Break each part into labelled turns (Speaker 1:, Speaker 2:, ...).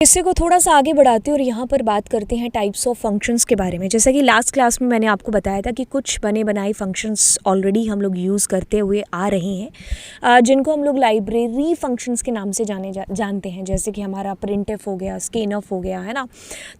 Speaker 1: किस्से को थोड़ा सा आगे बढ़ाते हैं और यहाँ पर बात करते हैं टाइप्स ऑफ फंक्शंस के बारे में। जैसा कि लास्ट क्लास में मैंने आपको बताया था कि कुछ बने बनाए फंक्शंस ऑलरेडी हम लोग यूज़ करते हुए आ रहे हैं, जिनको हम लोग लाइब्रेरी फंक्शंस के नाम से जानते हैं। जैसे कि हमारा प्रिंटफ हो गया, स्कैनफ हो गया, है ना।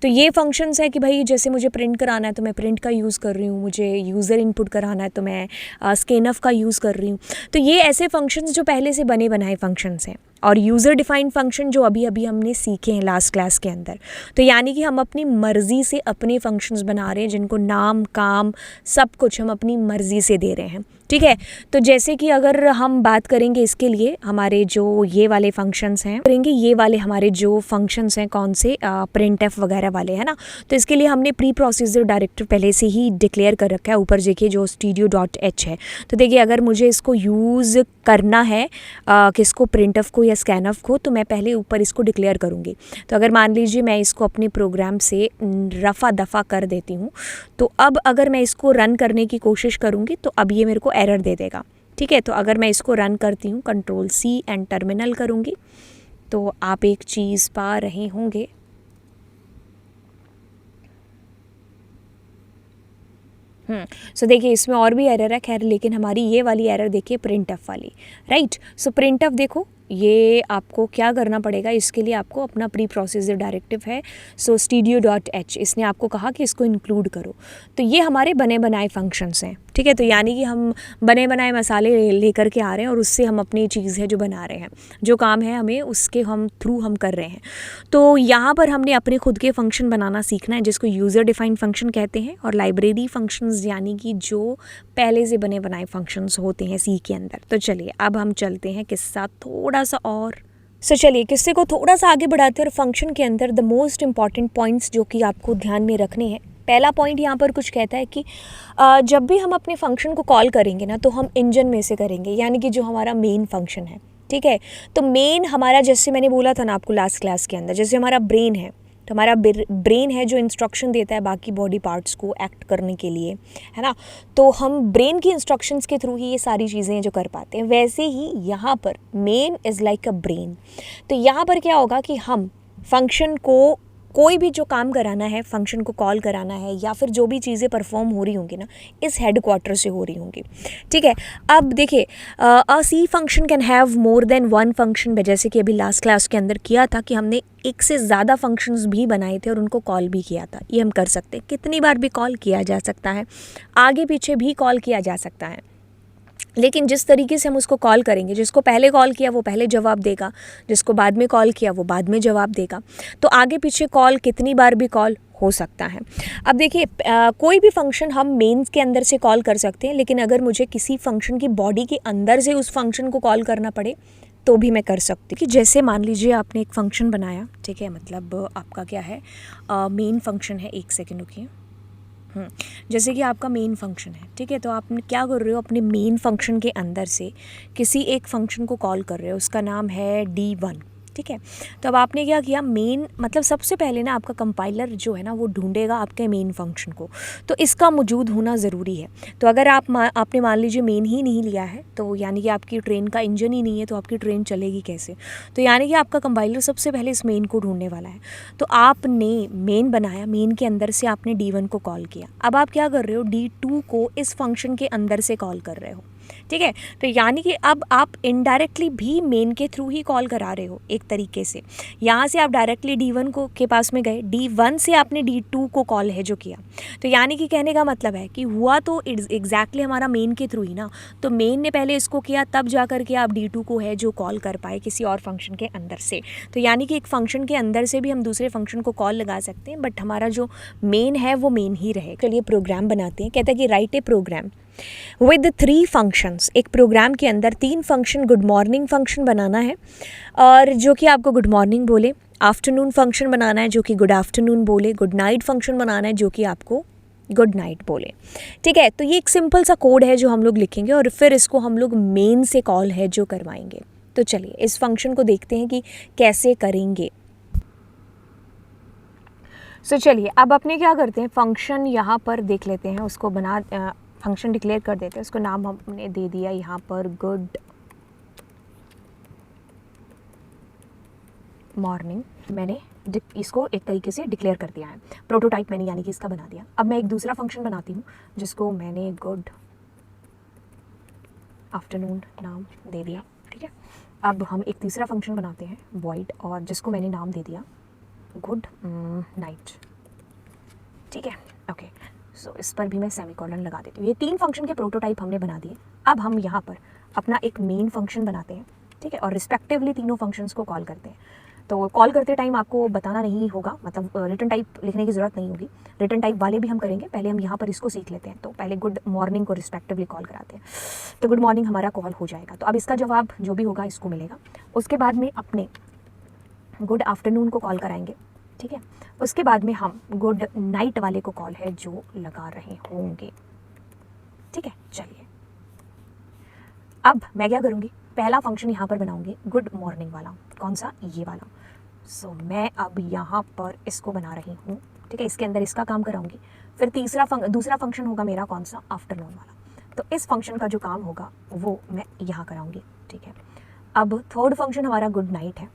Speaker 1: तो ये फंक्शंस है कि भाई जैसे मुझे प्रिंट कराना है तो मैं प्रिंट का यूज़ कर रही हूँ, मुझे यूज़र इनपुट कराना है तो मैं स्कैनफ का यूज़ कर रही हूँ। तो ये ऐसे फंक्शंस जो पहले से बने बनाए फंक्शंस हैं। और यूज़र डिफाइंड फंक्शन जो अभी अभी हमने सीखे हैं लास्ट क्लास के अंदर। तो यानी कि हम अपनी मर्ज़ी से अपने फंक्शंस बना रहे हैं, जिनको नाम, काम, सब कुछ हम अपनी मर्ज़ी से दे रहे हैं। ठीक है। तो जैसे कि अगर हम बात करेंगे इसके लिए, हमारे जो ये वाले फंक्शंस हैं, करेंगे ये वाले हमारे जो फंक्शंस हैं, कौन से, प्रिंटफ वगैरह वाले, है ना। तो इसके लिए हमने प्री प्रोसीजर डायरेक्टर पहले से ही डिक्लेयर कर रखा है। ऊपर देखिए जो studio.h है। तो देखिए अगर मुझे इसको यूज़ करना है किसको, प्रिंटफ को या स्कैनफ को, तो मैं पहले ऊपर इसको डिक्लेयर करूँगी। तो अगर मान लीजिए मैं इसको अपने प्रोग्राम से रफ़ा दफ़ा कर देती हूँ, तो अब अगर मैं इसको रन करने की कोशिश करूँगी तो अब ये मेरे को एरर दे देगा। ठीक है। तो अगर मैं इसको रन करती हूँ, Ctrl+C एंड टर्मिनल करूँगी, तो आप एक चीज़ पा रहे होंगे। सो देखिए इसमें और भी एरर है, खैर, लेकिन हमारी ये वाली एरर देखिए प्रिंटफ वाली, राइट। सो प्रिंटफ देखो, ये आपको क्या करना पड़ेगा, इसके लिए आपको अपना प्री प्रोसीजर डायरेक्टिव है। सो studio.h, इसने आपको कहा कि इसको इंक्लूड करो। तो ये हमारे बने बनाए फंक्शंस हैं। ठीक है। तो यानी कि हम बने बनाए मसाले लेकर के आ रहे हैं और उससे हम अपनी चीज़ है जो बना रहे हैं, जो काम है हमें उसके हम थ्रू हम कर रहे हैं। तो यहाँ पर हमने अपने खुद के फंक्शन बनाना सीखना है, जिसको यूज़र डिफाइंड फंक्शन कहते हैं, और लाइब्रेरी फंक्शंस यानी कि जो पहले से बने बनाए फंक्शंस होते हैं सी के अंदर। तो चलिए अब हम चलते हैं किस्सा थोड़ा सा और। चलिए किस्से को थोड़ा सा आगे बढ़ाते हैं और फंक्शन के अंदर द मोस्ट इंपॉर्टेंट पॉइंट्स जो कि आपको ध्यान में रखने हैं। पहला पॉइंट यहाँ पर कुछ कहता है कि जब भी हम अपने फंक्शन को कॉल करेंगे ना, तो हम इंजन में से करेंगे, यानी कि जो हमारा मेन फंक्शन है। ठीक है। तो मेन हमारा, जैसे मैंने बोला था ना आपको लास्ट क्लास के अंदर, जैसे हमारा ब्रेन है, तो हमारा ब्रेन है जो इंस्ट्रक्शन देता है बाकी बॉडी पार्ट्स को एक्ट करने के लिए, है ना। तो हम ब्रेन की इंस्ट्रक्शंस के थ्रू ही ये सारी चीज़ें जो कर पाते हैं। वैसे ही यहाँ पर main is like a brain. तो यहाँ पर क्या होगा कि हम फंक्शन को, कोई भी जो काम कराना है, फंक्शन को कॉल कराना है, या फिर जो भी चीज़ें परफॉर्म हो रही होंगी ना, इस हेड क्वार्टर से हो रही होंगी। ठीक है। अब देखिए a C function can have more than one function, जैसे कि अभी लास्ट क्लास के अंदर किया था कि हमने एक से ज़्यादा फंक्शंस भी बनाए थे और उनको कॉल भी किया था। ये हम कर सकते हैं, कितनी बार भी कॉल किया जा सकता है, आगे पीछे भी कॉल किया जा सकता है। लेकिन जिस तरीके से हम उसको कॉल करेंगे, जिसको पहले कॉल किया वो पहले जवाब देगा, जिसको बाद में कॉल किया वो बाद में जवाब देगा। तो आगे पीछे कॉल कितनी बार भी कॉल हो सकता है। अब देखिए कोई भी फंक्शन हम मेन्स के अंदर से कॉल कर सकते हैं, लेकिन अगर मुझे किसी फंक्शन की बॉडी के अंदर से उस फंक्शन को कॉल करना पड़े तो भी मैं कर सकती हूँ। कि जैसे मान लीजिए आपने एक फंक्शन बनाया, ठीक है, मतलब आपका क्या है, मेन फंक्शन है। एक सेकेंड रुकिए। जैसे कि आपका मेन फंक्शन है, ठीक है। तो आप क्या कर रहे हो, अपने मेन फंक्शन के अंदर से किसी एक फंक्शन को कॉल कर रहे हो, उसका नाम है D1। ठीक है। तो अब आपने क्या किया, मेन मतलब सबसे पहले ना आपका कंपाइलर जो है ना वो ढूंढेगा आपके मेन फंक्शन को, तो इसका मौजूद होना ज़रूरी है। तो अगर आपने मान लीजिए मेन ही नहीं लिया है, तो यानी कि आपकी ट्रेन का इंजन ही नहीं है, तो आपकी ट्रेन चलेगी कैसे। तो यानी कि आपका कंपाइलर सबसे पहले इस मेन को ढूंढने वाला है। तो आपने मेन बनाया, मेन के अंदर से आपने D1 को कॉल किया। अब आप क्या कर रहे हो, D2 को इस फंक्शन के अंदर से कॉल कर रहे हो। ठीक है। तो यानी कि अब आप इनडायरेक्टली भी मेन के थ्रू ही कॉल करा रहे हो एक तरीके से। यहाँ से आप डायरेक्टली D1 को के पास में गए, D1 से आपने D2 को कॉल है जो किया। तो यानी कि कहने का मतलब है कि हुआ तो एग्जैक्टली हमारा मेन के थ्रू ही ना। तो मेन ने पहले इसको किया, तब जा कर के आप D2 को है जो कॉल कर पाए किसी और फंक्शन के अंदर से। तो यानी कि एक फंक्शन के अंदर से भी हम दूसरे फंक्शन को कॉल लगा सकते हैं, बट हमारा जो मेन है वो मेन ही रहे। चलिए प्रोग्राम बनाते हैं। कहता है कि write a program with 3 functions. एक प्रोग्राम के अंदर 3 फंक्शन, गुड मॉर्निंग फंक्शन बनाना है और जो कि आपको गुड मॉर्निंग बोले, आफ्टरनून फंक्शन बनाना है जो कि गुड आफ्टरनून बोले, गुड नाइट फंक्शन बनाना है जो कि आपको गुड नाइट बोले। ठीक है। तो ये एक सिंपल सा कोड है जो हम लोग लिखेंगे और फिर इसको हम लोग मेन से कॉल है जो करवाएंगे। तो चलिए इस फंक्शन को देखते हैं कि कैसे करेंगे। चलिए अब अपने क्या करते हैं, फंक्शन यहाँ पर देख लेते हैं, उसको फंक्शन डिक्लेयर कर देते हैं। उसको नाम हमने दे दिया यहाँ पर गुड मॉर्निंग। मैंने इसको एक तरीके से डिक्लेयर कर दिया है, प्रोटोटाइप मैंने यानी कि इसका बना दिया। अब मैं एक दूसरा फंक्शन बनाती हूँ जिसको मैंने गुड आफ्टरनून नाम दे दिया, ठीक है। अब हम एक तीसरा फंक्शन बनाते हैं वॉइड, और जिसको मैंने नाम दे दिया गुड नाइट, ठीक है। ओके, सो इस पर भी मैं सेमीकोलन लगा देती हूँ। ये 3 फंक्शन के प्रोटोटाइप हमने बना दिए। अब हम यहाँ पर अपना एक मेन फंक्शन बनाते हैं, ठीक है, और रिस्पेक्टिवली तीनों फंक्शंस को कॉल करते हैं। तो कॉल करते टाइम आपको बताना नहीं होगा, मतलब रिटर्न टाइप लिखने की ज़रूरत नहीं होगी। रिटर्न टाइप वाले भी हम करेंगे, पहले हम यहाँ पर इसको सीख लेते हैं। तो पहले गुड मॉर्निंग को रिस्पेक्टिवली कॉल कराते हैं, तो गुड मॉर्निंग हमारा कॉल हो जाएगा। तो अब इसका जवाब जो भी होगा इसको मिलेगा। उसके बाद में अपने गुड आफ्टरनून को कॉल कराएंगे, ठीक है। उसके बाद में हम गुड नाइट वाले को कॉल है जो लगा रहे होंगे, ठीक है। चलिए, अब मैं क्या करूँगी, पहला फंक्शन यहाँ पर बनाऊंगी गुड मॉर्निंग वाला। कौन सा, ये वाला। सो मैं अब यहाँ पर इसको बना रही हूँ, ठीक है। इसके अंदर इसका काम कराऊंगी। फिर दूसरा फंक्शन होगा मेरा कौन सा, आफ्टरनून वाला। तो इस फंक्शन का जो काम होगा वो मैं यहाँ कराऊंगी, ठीक है। अब थर्ड फंक्शन हमारा गुड नाइट है।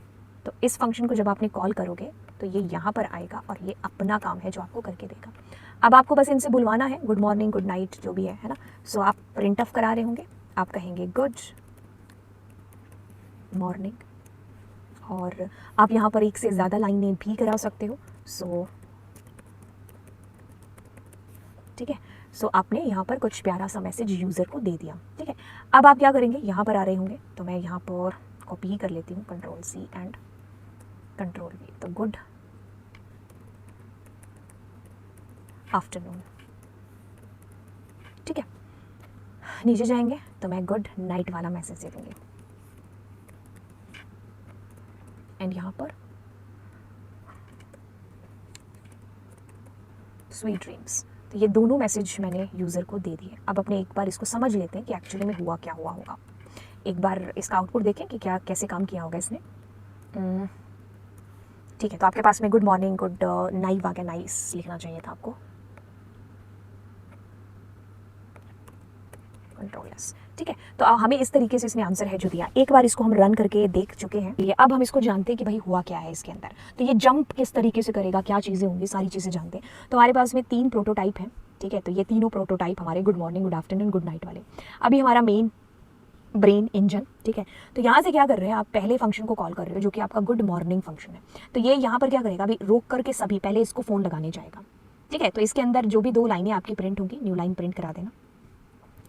Speaker 1: तो इस फंक्शन को जब आपने कॉल करोगे तो ये यहाँ पर आएगा और ये अपना काम है जो आपको करके देगा। अब आपको बस इनसे बुलवाना है, गुड मॉर्निंग गुड नाइट जो भी है ना। सो आप प्रिंट ऑफ करा रहे होंगे, आप कहेंगे गुड मॉर्निंग, और आप यहाँ पर एक से ज़्यादा लाइनें भी करा सकते हो। सो ठीक है, सो आपने यहाँ पर कुछ प्यारा सा मैसेज यूज़र को दे दिया, ठीक है। अब आप क्या करेंगे, यहाँ पर आ रहे होंगे, तो मैं यहाँ पर कॉपी कर लेती हूँ, Ctrl+C एंड Ctrl+V। तो गुड आफ्टरनून, ठीक है। नीचे जाएंगे तो मैं गुड नाइट वाला मैसेज दे दूँगी, एंड यहाँ पर स्वीट ड्रीम्स। तो ये दोनों मैसेज मैंने यूज़र को दे दिए। अब अपने एक बार इसको समझ लेते हैं कि एक्चुअली में हुआ क्या हुआ होगा। एक बार इसका आउटपुट देखें कि क्या कैसे काम किया होगा इसने। ठीक है, तो आपके पास में गुड मॉर्निंग गुड नाइट आ गया, नाइस लिखना चाहिए था आपको, Ctrl+S, ठीक है। तो हमें इस तरीके से इसने आंसर है जो दिया। एक बार इसको हम रन करके देख चुके हैं, ये अब हम इसको जानते हैं कि भाई हुआ क्या है इसके अंदर। तो ये जंप किस तरीके से करेगा, क्या चीज़ें होंगी, सारी चीज़ें जानते हैं। तो हमारे पास में 3 प्रोटोटाइप हैं, ठीक है। तो ये तीनों प्रोटोटाइप हमारे good morning good afternoon good night वाले। अभी हमारा मेन ब्रेन इंजन, ठीक है। तो यहाँ से क्या कर रहे हैं आप, पहले फंक्शन को कॉल कर रहे हो जो कि आपका गुड मॉर्निंग फंक्शन है। तो ये यहाँ पर क्या करेगा, अभी रोक करके सभी पहले इसको फ़ोन लगाने जाएगा, ठीक है। तो इसके अंदर जो भी 2 लाइनें आपकी प्रिंट होंगी, न्यू लाइन प्रिंट करा देना,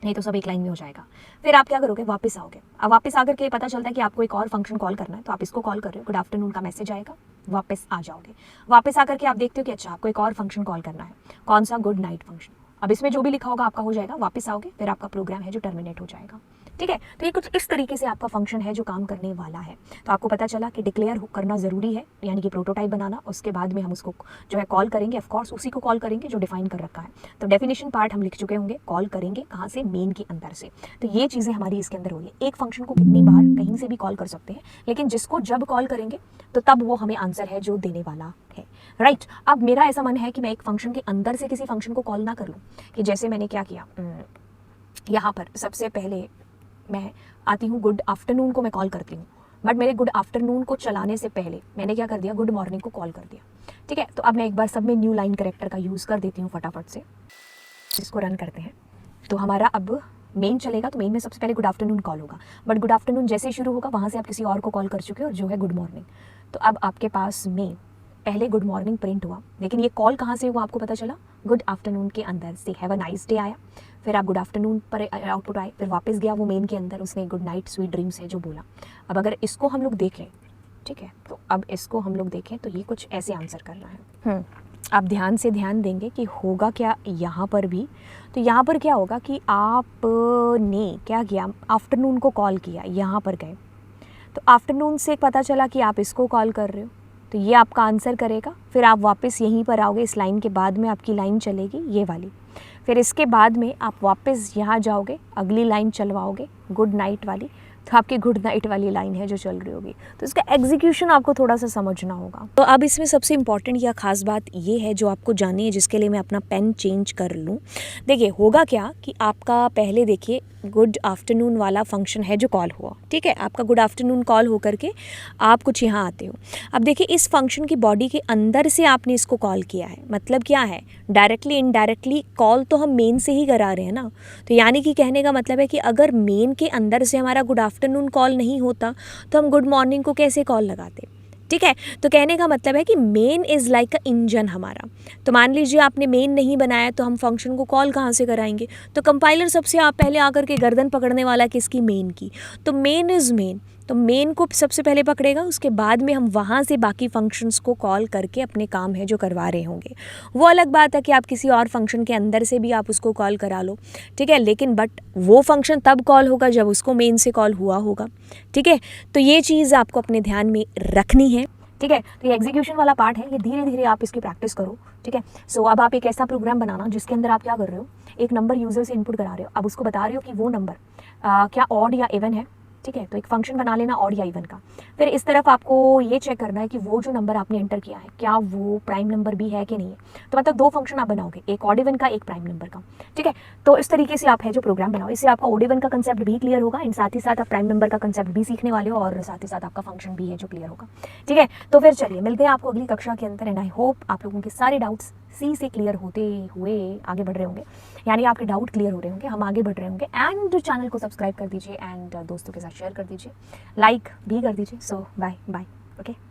Speaker 1: नहीं तो सब एक लाइन में हो जाएगा। फिर आप क्या करोगे, वापस आओगे। अब वापस आकर के पता चलता है कि आपको एक और फंक्शन कॉल करना है, तो आप इसको कॉल कर रहे हो, गुड आफ्टरनून का मैसेज आएगा, वापस आ जाओगे। वापस आकर के आप देखते हो कि अच्छा आपको एक और फंक्शन कॉल करना है, कौन सा, गुड नाइट फंक्शन। अब इसमें जो भी लिखा होगा आपका हो जाएगा, वापस आओगे, फिर आपका प्रोग्राम है जो टर्मिनेट हो जाएगा, ठीक है। तो ये कुछ इस तरीके से आपका फंक्शन है जो काम करने वाला है। तो आपको पता चला कि डिक्लेयर करना ज़रूरी है, यानी कि प्रोटोटाइप बनाना, उसके बाद में हम उसको जो है कॉल करेंगे, ऑफकोर्स उसी को कॉल करेंगे जो डिफाइन कर रखा है। तो डेफिनेशन पार्ट हम लिख चुके होंगे, कॉल करेंगे कहाँ से, मेन के अंदर से। तो ये चीज़ें हमारी इसके अंदर होगी। एक फंक्शन को कितनी बार कहीं से भी कॉल कर सकते हैं, लेकिन जिसको जब कॉल करेंगे तो तब वो हमें आंसर है जो देने वाला है, राइट। अब मेरा ऐसा मन है कि मैं एक फंक्शन के अंदर से किसी फंक्शन को कॉल ना कर लूँ, कि जैसे मैंने क्या किया, यहाँ पर सबसे पहले मैं आती हूँ, गुड आफ्टरनून को मैं कॉल करती हूँ, बट मेरे गुड आफ्टरनून को चलाने से पहले मैंने क्या कर दिया, गुड मॉर्निंग को कॉल कर दिया, ठीक है। तो अब मैं एक बार सब में न्यू लाइन कैरेक्टर का यूज़ कर देती हूँ फटाफट से। इसको रन करते हैं तो हमारा अब मेन चलेगा। तो मेन में सबसे पहले गुड आफ्टरनून कॉल होगा, बट गुड आफ्टरनून जैसे ही शुरू होगा वहाँ से आप किसी और को कॉल कर चुके हो और जो है गुड मॉर्निंग। तो अब आपके पास में पहले गुड मॉर्निंग प्रिंट हुआ, लेकिन ये कॉल कहाँ से हुआ आपको पता चला, गुड आफ्टरनून के अंदर से हैव अ नाइस डे आया, फिर आप गुड आफ्टरनून पर आउटपुट आए, फिर वापस गया वो मेन के अंदर, उसने गुड नाइट स्वीट ड्रीम्स है जो बोला। अब अगर इसको हम लोग देखें, ठीक है, तो अब इसको हम लोग देखें तो ये कुछ ऐसे आंसर कर रहा है। आप ध्यान से ध्यान देंगे कि होगा क्या यहाँ पर भी। तो यहाँ पर क्या होगा कि आपने क्या किया, आफ्टरनून को कॉल किया, यहाँ पर गए, तो आफ्टरनून से पता चला कि आप इसको कॉल कर रहे हो, तो ये आपका आंसर करेगा। फिर आप वापस यहीं पर आओगे, इस लाइन के बाद में आपकी लाइन चलेगी ये वाली, फिर इसके बाद में आप वापस यहाँ जाओगे, अगली लाइन चलवाओगे गुड नाइट वाली, तो आपकी गुड नाइट वाली लाइन है जो चल रही होगी। तो इसका एग्जीक्यूशन आपको थोड़ा सा समझना होगा। तो अब इसमें सबसे इम्पॉर्टेंट या ख़ास बात ये है जो आपको जाननी है, जिसके लिए मैं अपना पेन चेंज कर लूँ। देखिए होगा क्या कि आपका पहले देखिए गुड आफ्टरनून वाला फंक्शन है जो कॉल हुआ, ठीक है, आपका गुड आफ्टरनून कॉल हो करके आप कुछ यहाँ आते हो। अब देखिए इस फंक्शन की बॉडी के अंदर से आपने इसको कॉल किया है, मतलब क्या है, डायरेक्टली इनडायरेक्टली कॉल तो हम मेन से ही करा रहे हैं ना। तो यानी कि कहने का मतलब है कि अगर मेन के अंदर से हमारा गुड आफ्टरनून कॉल नहीं होता तो हम गुड मॉर्निंग को कैसे कॉल लगाते, ठीक है। तो कहने का मतलब है कि main is like a engine हमारा। तो मान लीजिए आपने मेन नहीं बनाया तो हम फंक्शन को कॉल कहाँ से कराएंगे, तो कंपाइलर सबसे आप पहले आकर के गर्दन पकड़ने वाला किसकी, मेन की। तो मेन इज़ मेन, तो मेन को सबसे पहले पकड़ेगा, उसके बाद में हम वहाँ से बाकी फंक्शंस को कॉल करके अपने काम है जो करवा रहे होंगे। वो अलग बात है कि आप किसी और फंक्शन के अंदर से भी आप उसको कॉल करा लो, ठीक है, लेकिन बट वो फंक्शन तब कॉल होगा जब उसको मेन से कॉल हुआ होगा, ठीक है। तो ये चीज़ आपको अपने ध्यान में रखनी है, ठीक है। तो ये एग्जीक्यूशन वाला पार्ट है, ये धीरे धीरे आप इसकी प्रैक्टिस करो, ठीक है। सो अब आप एक ऐसा प्रोग्राम बनाना जिसके अंदर आप क्या कर रहे हो, एक नंबर यूज़र से इनपुट करा रहे हो, अब उसको बता रहे हो कि वो नंबर क्या ऑड या इवन है, ठीक है। तो एक फंक्शन बना लेना ऑड या इवन का। फिर इस तरफ आपको ये चेक करना है कि वो जो नंबर आपने एंटर किया है क्या वो प्राइम नंबर भी है कि नहीं है। तो मतलब दो फंक्शन आप बनाओगे, एक ऑड इवन का, एक प्राइम नंबर का, ठीक है। तो इस तरीके से आप है जो प्रोग्राम बनाओ, इससे आपका ऑड इवन का कंसेप्ट भी क्लियर होगा एंड साथ ही साथ आप प्राइम नंबर का कंसेप्ट भी सीखने वाले हो और साथ ही साथ आपका फंक्शन भी है जो क्लियर होगा, ठीक है। तो फिर चलिए मिलते हैं आपको अगली कक्षा के अंदर एंड आई होप आप लोगों के सारे डाउट्स सी से क्लियर होते हुए आगे बढ़ रहे होंगे, यानी आपके डाउट क्लियर हो रहे होंगे, हम आगे बढ़ रहे होंगे। एंड चैनल को सब्सक्राइब कर दीजिए एंड दोस्तों के साथ शेयर कर दीजिए, लाइक भी कर दीजिए। सो बाय बाय, ओके।